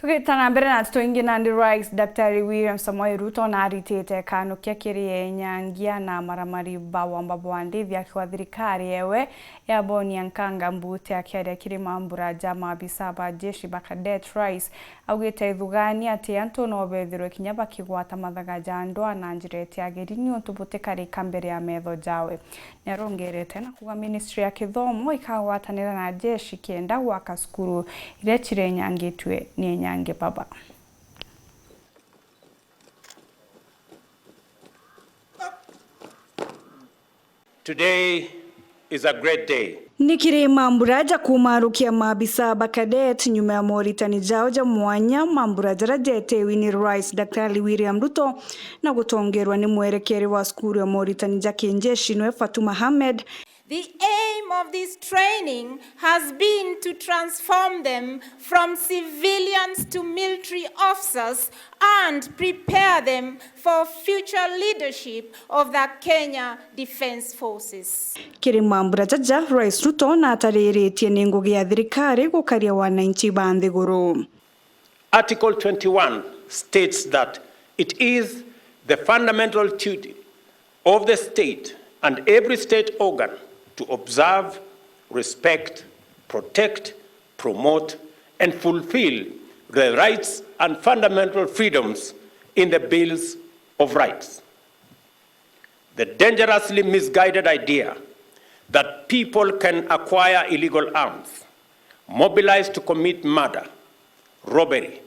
Tukita nambere na tutoingi nandi Rais Daktari William Samoei Ruto na aritete IKANUKIA Kîrî EENYANGIA na maramari bawamba bwandithi akiwa thirikari yewe ya NEEYENE mbute akiaria kiri mambura jama bisaba jeshi bakadet Rais augite ithugani ati antu no bethirwe kinya bakigwata mathagaja andwa na njirete agerini utubutikari kambere ya metho jawe nerongerete na kuwa ministry ya kithomo ikagwatanira na jeshi kienda gwaka cukuru iria CIINYANGITUE NEEYENE baba. Today is a great day. Nikiri mamburaja kumarukia mabisa bakadet nyuma ya moritani jao ja mwanya mamburaja rajete ni Rais Daktari William Ruto na gutongerwa ni mwerekeri wa skuru ya moritani ja kenjeshi nwe Fatuma Ahmed. The aim of this training has been to transform them from civilians to military officers and prepare them for future leadership of the Kenya Defence Forces. Kiri mambura jaja Rais Ruto na atareretie ni ngugi ya thirikari gukaria wananchi ba nthiguru. Article 21 states that it is the fundamental duty of the state and every state organ to observe, respect, protect, promote, and fulfill the rights and fundamental freedoms in the Bills of Rights. The dangerously misguided idea that people can acquire illegal arms, mobilize to commit murder, robbery,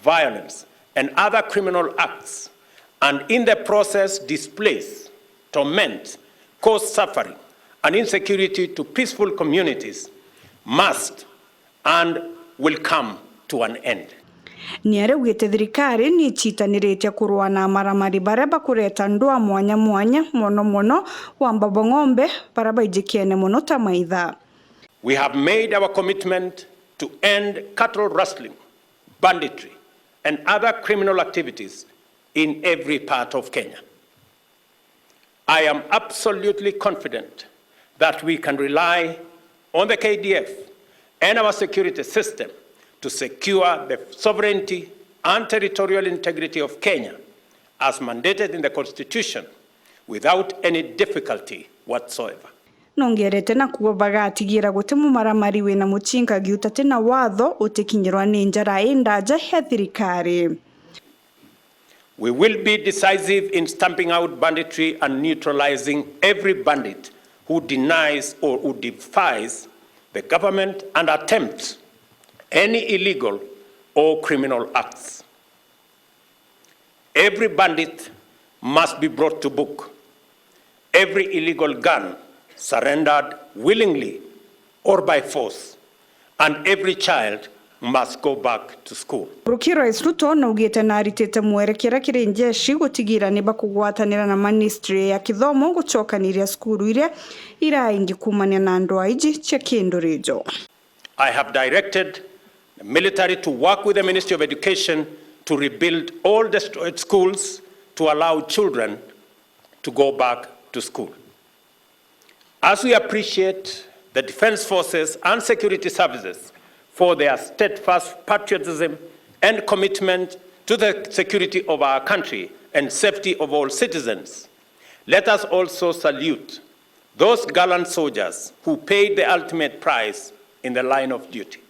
violence, and other criminal acts, and in the process displace, torment, cause suffering, and insecurity to peaceful communities must and will come to an end. Niare wite thirikari ni chitanirete kurwa na maramari baraba kureta ndwa mwanya mono wamba ng'ombe baraba ijikiene mono tamaitha. We have made our commitment to end cattle rustling, banditry, and other criminal activities in every part of Kenya. I am absolutely confident that we can rely on the KDF and our security system to secure the sovereignty and territorial integrity of Kenya as mandated in the Constitution without any difficulty whatsoever. Nongerete na kuwa bagatigira gutemu maramari we na muchinka giutate na watho utikinyirwa ni njara indaja he thirikari. We will be decisive in stamping out banditry and neutralizing every bandit who denies or who defies the government and attempts any illegal or criminal acts. Every bandit must be brought to book. Every illegal gun surrendered willingly or by force, and every child must go back to school. Rais Ruto na ugite na aritete mwerekera kiri njeshi gutigira ni bakugwatanira na ministry ya kithomo gucokanira skuru iria iraingi kumania na andwa iji chekindo rejo. I have directed the military to work with the Ministry of Education to rebuild all destroyed schools to allow children to go back to school. As we appreciate the Defence Forces and security services for their steadfast patriotism and commitment to the security of our country and safety of all citizens, let us also salute those gallant soldiers who paid the ultimate price in the line of duty.